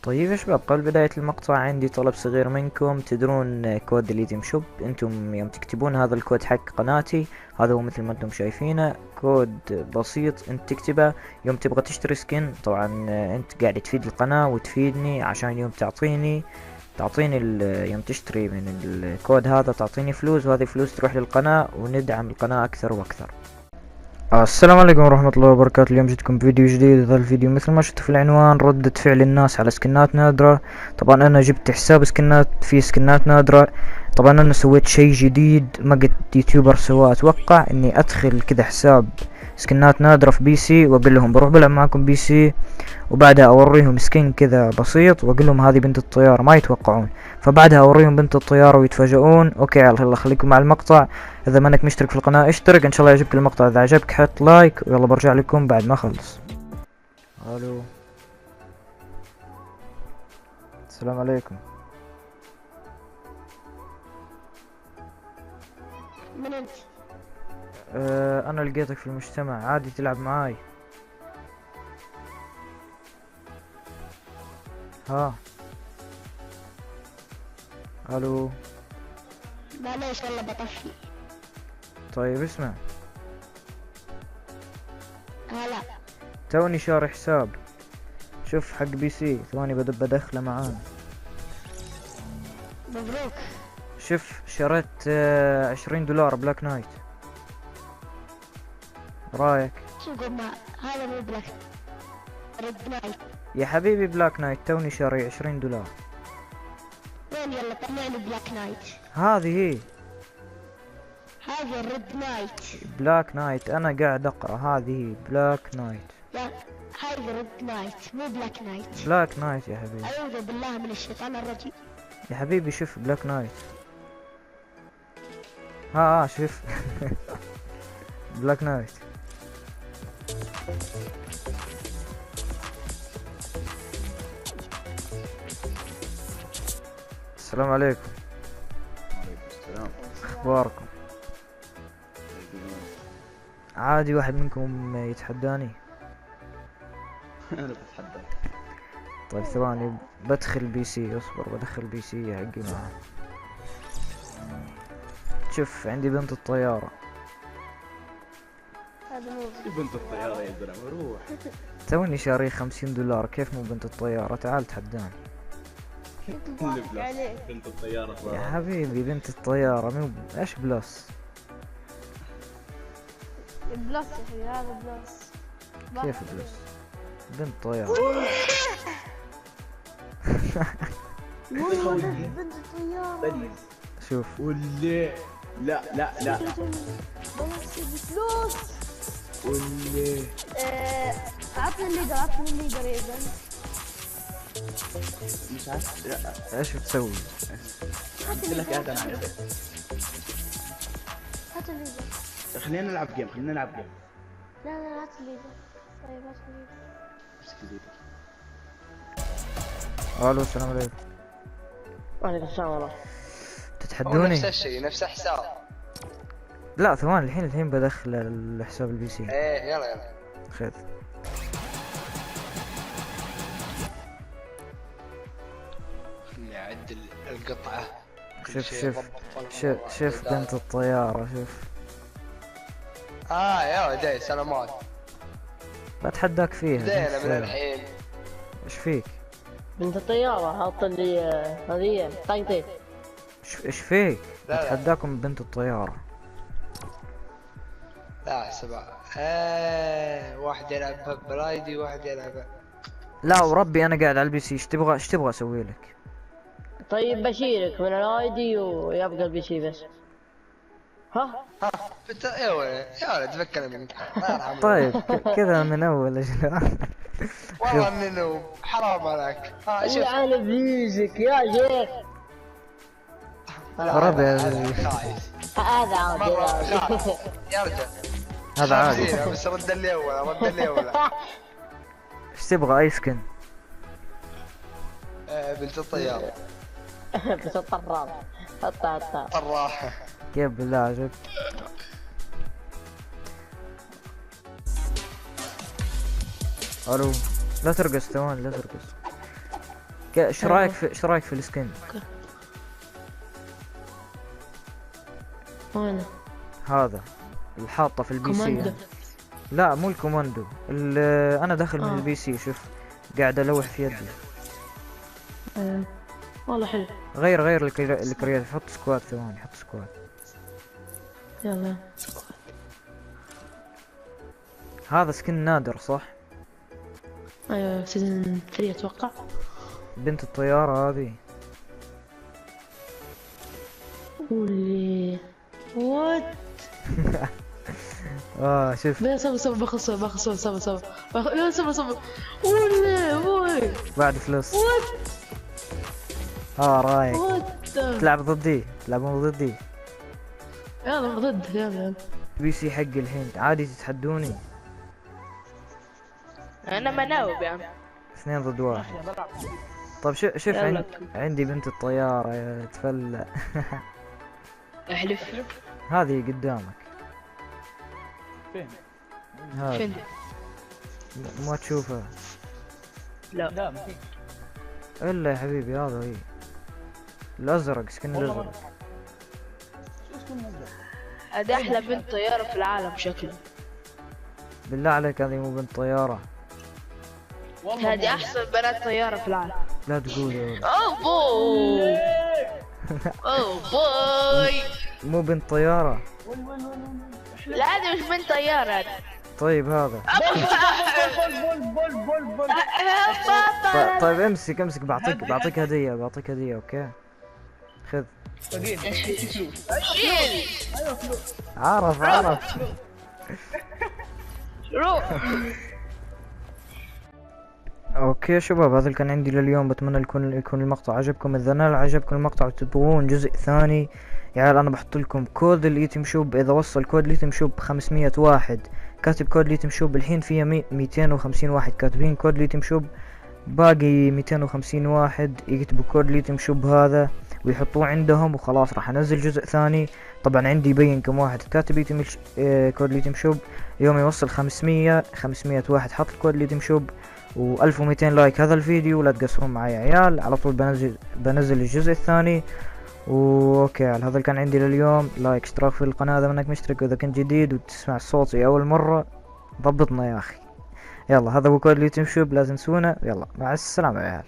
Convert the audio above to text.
طيب يا شباب، قبل بداية المقطع عندي طلب صغير منكم. تدرون كود اليتيم شوب؟ انتم يوم تكتبون هذا الكود حق قناتي، هذا هو مثل ما انتم شايفينه، كود بسيط انت تكتبه يوم تبغى تشتري سكن. طبعا انت قاعد تفيد القناة وتفيدني، عشان يوم تعطيني يوم تشتري من الكود هذا تعطيني فلوس، وهذه فلوس تروح للقناة وندعم القناة اكثر واكثر. السلام عليكم ورحمة الله وبركاته. اليوم جيتكم بفيديو جديد. هذا الفيديو مثل ما شفتوا في العنوان ردة فعل الناس على سكنات نادرة. طبعا انا جبت حساب سكنات نادرة. طبعا انا سويت شيء جديد ما قد يوتيوبر سواه، اتوقع اني ادخل كذا حساب سكنات نادرة في بي سي واقول لهم بروح بلعب معكم بي سي، وبعدها اوريهم سكين كذا بسيط واقول لهم هذه بنت الطيارة، ما يتوقعون. فبعدها اوريهم بنت الطيارة ويتفاجئون. اوكي يلا خليكم مع المقطع. اذا ما انك مشترك في القناة اشترك، ان شاء الله يعجبك المقطع. اذا عجبك حط لايك، ويلا برجع لكم بعد ما اخلص. الو، السلام عليكم. من انت؟ انا لقيتك في المجتمع، عادي تلعب معاي؟ ها؟ الو. معليش والله بطفي. طيب اسمع، هلا. توني شاري حساب، شوف حق بي سي، ثواني بدخله معانا. مبروك. شوف شريت 20 دولار بلاك نايت، رايك؟ شو قول ما هذا مو بلاك ريد نايت. يا حبيبي بلاك نايت توني شاري 20 دولار. وين؟ يلا طلعني بلاك نايت. هذه هي هذا الريد نايت. بلاك نايت، انا قاعد اقرا، هذه هي بلاك نايت. لا، هذا ريد نايت مو بلاك نايت. بلاك نايت يا حبيبي. أعوذ بالله من الشيطان الرجيم. يا حبيبي شوف بلاك نايت، ها شوف بلاك نايت. السلام عليكم. وعليكم السلام. اخباركم؟ عادي واحد منكم يتحداني؟ انا بتحدى. طيب ثواني بدخل بي سي، اصبر بدخل بي سي حقي معاه. شوف عندي بنت الطيارة. هذا مو بنت الطيارة يا زلمة روح. توني شاري 50 دولار، كيف مو بنت الطيارة؟ تعال تحداني. اللي بلاس بنت الطيارة يا صراحة. حبيبي بنت الطيارة مو ايش بلس؟ بلس يا اخي، هذا بلس. كيف بلس؟ بنت طيارة. والله بنت الطيارة. شوف واللي لا لا لا بس بفلوس. واللي عطني الليدر يا زلمة. مش عارف. لا ايش بتسوي؟ قلت لك هذا انا عارف. هات الليدر. خلينا نلعب جيم. لا هات الليدر. طيب هات الليدر. امسك الليدر. الو السلام عليكم. وعليكم السلام ورحمة. تتحدوني؟ نفس الشيء نفس حساب. لا ثواني، الحين بدخل الحساب البي سي. ايه يلا خذ. خلني اعدل القطعة. كل شوف شيء شوف ضبط شوف بنت الطيارة، شوف. يا ودي سلامات. بتحداك فيها. بدينا من الحين. ايش فيك؟ بنت الطيارة حط لي هذه طايطي. ايش فيك؟ لا. بتحداكم بنت الطيارة. لا سبع. واحد يلعب برايدي واحد يلعب. لا وربي انا قاعد على البي سي، ايش تبغى اسوي لك؟ طيب بشيرك من الايدي ويبقى البي سي بس. ها يا ولد تفكر منك. الله يرحمه. طيب كذا من اول والله اني نوب حرام عليك. شوف على بليزك يا شيخ. ربي يا هذا زلمة. خايس هذا مرة عادي. خايس يا رجال. هذا عادي. خمسين، بس رد اللي اول. ايش تبغى؟ اي سكن؟ بنت الطيارة. بس الطراب حطها طراحة. كيف بالله عجب؟ الو لا ترقص ثواني، لا ترقص. ايش رايك في ايش رايك في السكن؟ وين؟ هذا الحاطه في البي سي كوماندو. يعني. لا مو الكوماندو، انا داخل من البي سي، شوف قاعد الوح في يدي. والله حلو. غير الكرياتيف، حط سكواد ثواني، حط سكواد. يلا. هذا سكن نادر صح؟ ايوه سيزون 3 اتوقع. بنت الطيارة هذه. واللي وات. شوف لا صبر باخذ صبر. لا صبر. وي بعد فلوس. وات رايك وات. تلعب ضدي، تلعبون ضدي. يلا ضد يلا. بي سي حق الحين عادي تتحدوني. انا مناوب يا عم. 2 ضد 1. طب شوف يلا. عندي بنت الطيارة يا تفلى. احلف. هذه قدامك. فين؟ هذه فين؟ ما تشوفها لا الا يا حبيبي، هذا هي الازرق، سكن الازرق. هذه احلى بنت طيارة في العالم شكله. بالله عليك هذه مو بنت طيارة. هذه احسن بنات طيارة في العالم. لا تقول يا ولد. اوه بوي. اوه بوي. مو بنت طيارة. لا هذه مش بنت طيارة هذه. طيب هذا بول. طيب امسك بعطيك هدية اوكي. خذ. عرف روح. اوكي شباب، هذا اللي كان عندي لليوم. بتمنى يكون المقطع عجبكم. اذا نال عجبكم المقطع وتبغون جزء ثاني يا عيال، انا بحط لكم كود اليوتيوب شوب. اذا وصل كود اليوتيوب شوب 500 واحد كاتب كود اليوتيوب شوب، الحين فيها 250 واحد كاتبين كود اليوتيوب شوب، باقي 250 واحد يكتبوا كود اليوتيوب شوب هذا ويحطوه عندهم، وخلاص راح انزل جزء ثاني. طبعا عندي يبين كم واحد كاتب كود اليوتيوب شوب. يوم يوصل 500 واحد حط الكود اليوتيوب شوب و1200 لايك هذا الفيديو، ولا تقصرون معي يا عيال، على طول بنزل الجزء الثاني. اوكي هذا اللي كان عندي لليوم. لايك، اشتراك في القناة اذا منك مشترك، واذا كنت جديد وتسمع صوتي اول مرة ضبطنا يا اخي. يلا هذا هو كود اليوتيوب شوب، لا تنسونا. يلا مع السلامة يا عيال.